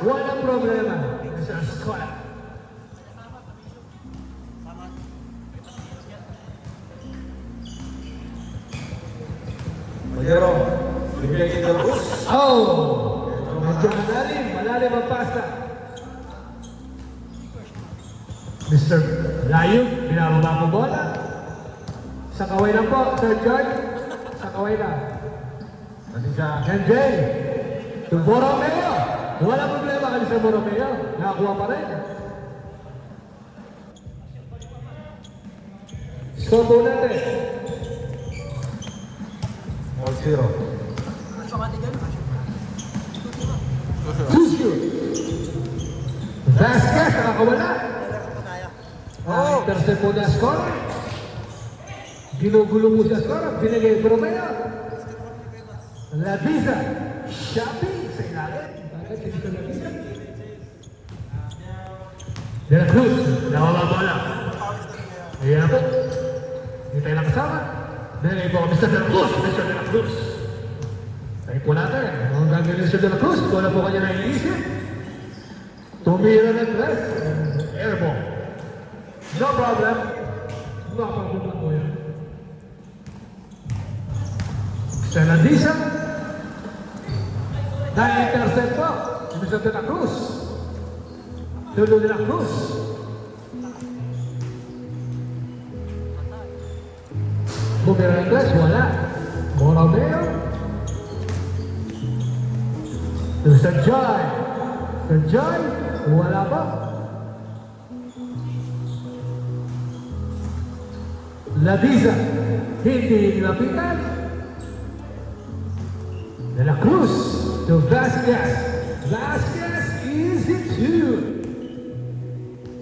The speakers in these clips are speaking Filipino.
Walang problema. Sa eskwela. Pajero, bigyan kita bus. Oh! Medyo malalim ang pasta. Mr. Layo, binababa po bola. Sa kaway lang po, Sir George. Sa kaway lang. Kasi siya, MJ. Yung Borromeo. Wala problema kami sa Borromeo. Nakakuha pa rin. Score po natin. 1-0. Susyo. Vasquez, nakakawala. Intercept po na score. Ginugulo mo siya score. Binigay Borromeo. Labiza. Shopee sa ilalim. Bakit si Mr. Labiza? De La Cruz. Nawala bola. Ayan na po. Hindi tayo nakasama. Binigay po Mr. De La Cruz. Mr. De La Cruz. Tayo po natin. Ang gagawin ni Mr. De La Cruz. Kung na po kanya naiisip. Tumira ng press. Airball. No problem. No problem lang po yan. Senadisa. Na-intercept po. Si Mr. De La Cruz. Tulo De La Cruz. Bumira ng press. Wala. Borromeo. Mr. Joy. Mr. Joy. Wala pa. Labiza, hindi nilapitan. De La Cruz to Vasquez. Vasquez is it two.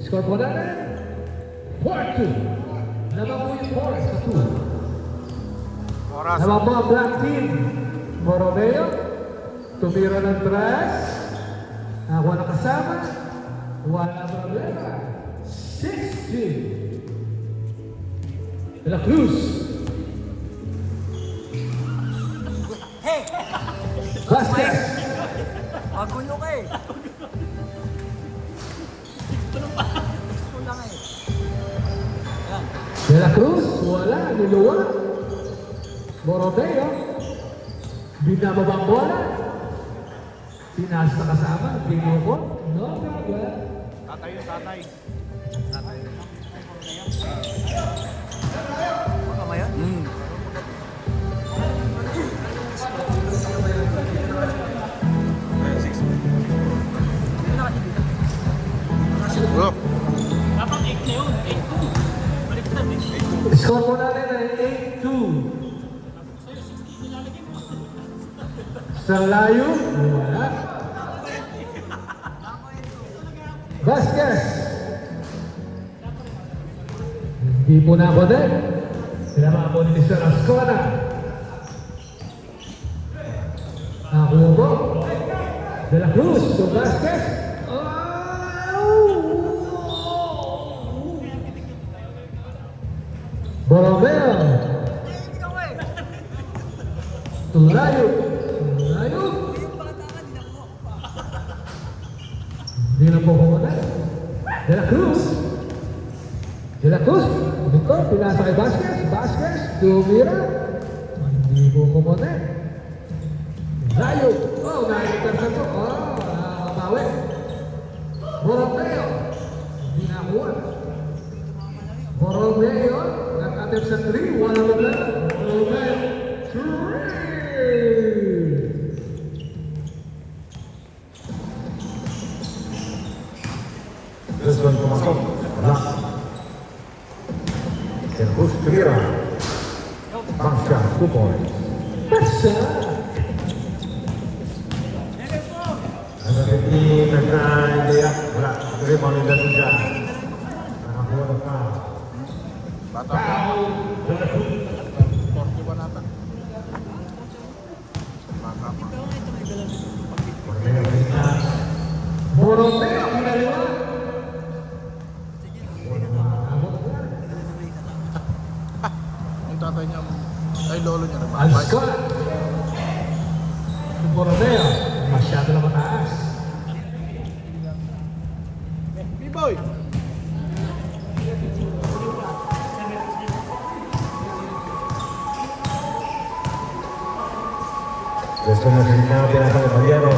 Score po natin. 4-2. Naman po yung Forest sa 2. Naman po ang Black Team. Borromeo. Tumira ng tres. Ako na kasama. Wala problema. 6-2. De La Cruz. Hey! Vasquez. Magulo ka eh. Gusto lang eh. Yan. De La Cruz. Wala. Niluwa. Borromeo. Binababang bola. Pinas na kasama. Binuko. No problem. Tatay yung tatay. Mamaya? Bro. Dapat 8 na yun, 8-2. Baliktad eh. Score po natin ay 8-2. Sa layo. Wala. Vasquez. Hindi po na ako din. Sinama po ni Mr. Ascona. Ako po. De La Cruz to Vasquez. Borromeo. Tulayo. Tulayo. Hindi na po kumuna. De La Cruz. De La Cruz. Ito, pinasa kay Vasquez. Vasquez. Tumira. Hindi po kumuna. Layo. Oh, nakikita po. Oh, nakabawi. Borromeo. Hindi nakuha. Borromeo. Nag-attempt sa 3. Wala mo na. Borromeo. 3. This one pumasok. Wala. Servus Tumira. Bangsa, 2 points. Basta. Ano hindi nagka-idea? Wala. Ito rin mga nila siya. Nakakuha na pa. Foul. De La Cruz. Borromeo. Pinaliwa. Yung tatay niya, ay lolo niya, Ascona. Borromeo. Masyado na mataas. boy. Gusto na sa pinasa ng Baliero.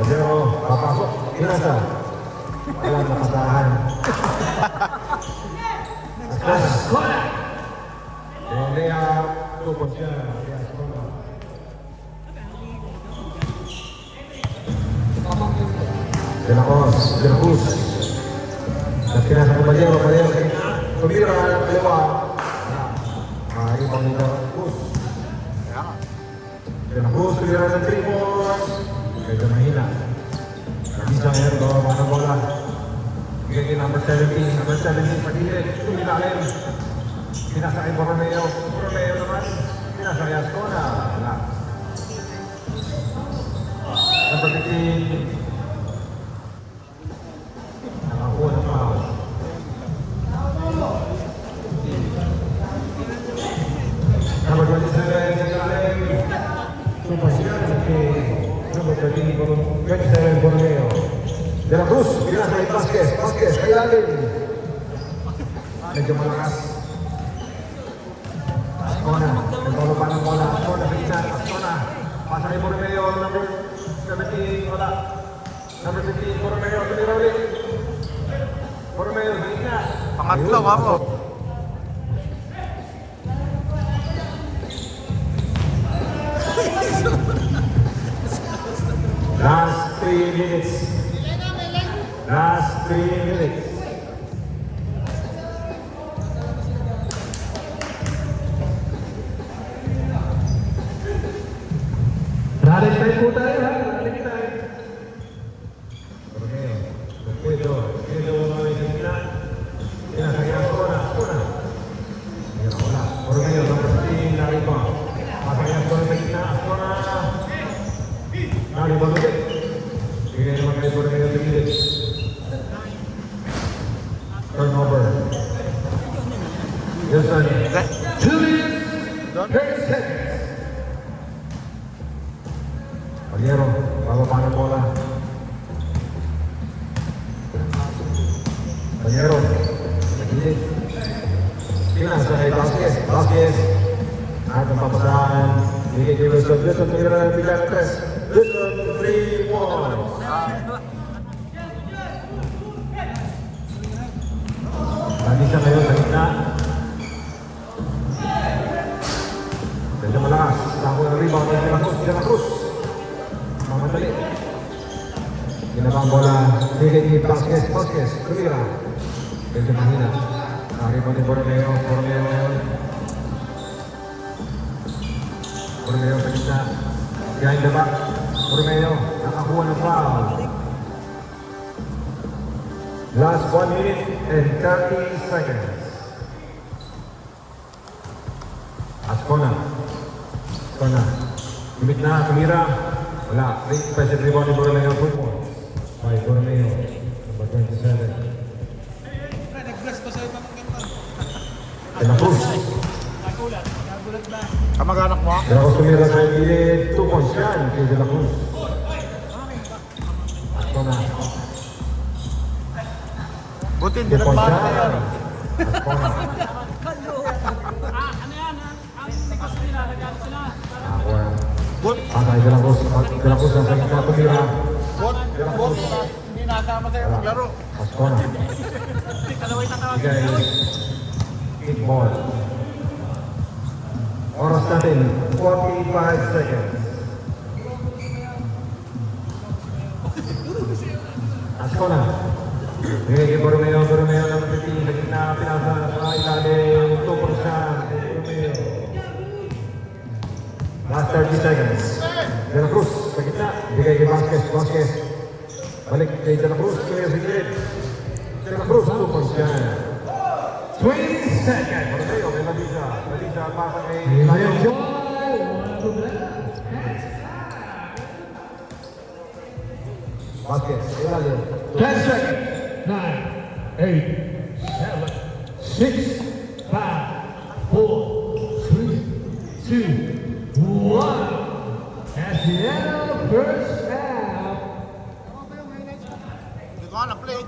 Baliero, papasok. Pinasa. Walang makasahan. Ascona. Lea, tupon siya. Lea, Ascona. De la Cruz. At pinasa ng Baliero. Baliero sa gitna. Tumira, kaliwa. Ay, pang De la Cruz. De la Cruz, tumira ng 3 points. Medyo mahina. Kabisa ngayon, bawa ng bola. Bigay kay number 17. Number 17, Padilid. Tumilalim. Pinasa kay Borromeo. Borromeo naman. Pinasa kay Ascona. Wala. Number 15. Nakakuha ng foul. Number 27, Nilalim. Supasiyan kay number 13, 27, Borromeo. De la Cruz, pinasa kay Vasquez. Vasquez, kay Lalim. Medyo malakas. Ascona, nagpalo pa ng bola. Ascona sa gitna. Ascona. Pasa kay Borromeo. Number 17, wala. Number 15, Borromeo. Tumira ulit. Borromeo sa gitna. Pangatlo, ako. Last 3 minutes. Last 3 minutes. Rally time po tayo ha. Rally time. Borromeo. Pedro. Pedro sa gitna. Pinasa kay Ascona. Ascona. Ayan, wala. Borromeo, number 15, Nariba. Pasa kay Ascona sa gitna. Ascona. Nariba ulit. Bigay naman kay Borromeo sa gilid. Turnover. Wilson. 2 minutes. 30 seconds. Baliero, bababa ng bola. Baliero, sa gilid. Pinasa kay Vasquez. Vasquez. At ang papasahan. Bigay kay Wilson. Wilson, tumira ng bigla ng 3. Wilson, 3 points. Lagi siya ngayon sa gitna. Medyo malakas. Tako ng rebound ng De La Cruz. De La Cruz. Mamadali. Ginabang bola. Bigay ni Vasquez. Vasquez. Tumira. Medyo mahina. Rebound ni Borromeo. Borromeo ngayon. Borromeo sa gitna. Behind the back. Borromeo. Nakakuha ng foul. Last 1 minute and 30 seconds. Ascona. Ascona. Limit na, tumira. Wala. Defensive rebound ni Borromeo. 2 points. By Borromeo. Number 27. De La Cruz. Kamag-anak mo? De La Cruz tumira sa gilid. 2 points yan kay De La Cruz. Ascona. Buti, 2 points dinagbahan yan. na yan. Ascona. Ano yan? Ang negosyo nila, nagano sila. Nakakuha. But, Patay De La Cruz. De La Cruz ang sa gitna tumira. hindi nakasama sa'yo Wala. maglaro. Ascona. Kalaway tatawag. Bigay. Kickball. Oras natin, 45 seconds. Ascona. Bigay kay Borromeo. Borromeo ng 15 sa gitna. Pinasa sa ilalim. 2 points siya kay Borromeo. Last 30 seconds. De La Cruz sa gitna. Bigay kay Vasquez. Vasquez. Balik kay De La Cruz. Kaya sa gilid. De La Cruz. 2 points siya. 20 seconds. Borromeo kay Ladisa. Ladisa pasa kay Ngayon, Layo. wala problema. Vasquez. Kay Layo. 10 seconds. 9, 8, 7, 6, 5, 4, 3, 2, 1. At the end of the first half, Hindi ko alam, play.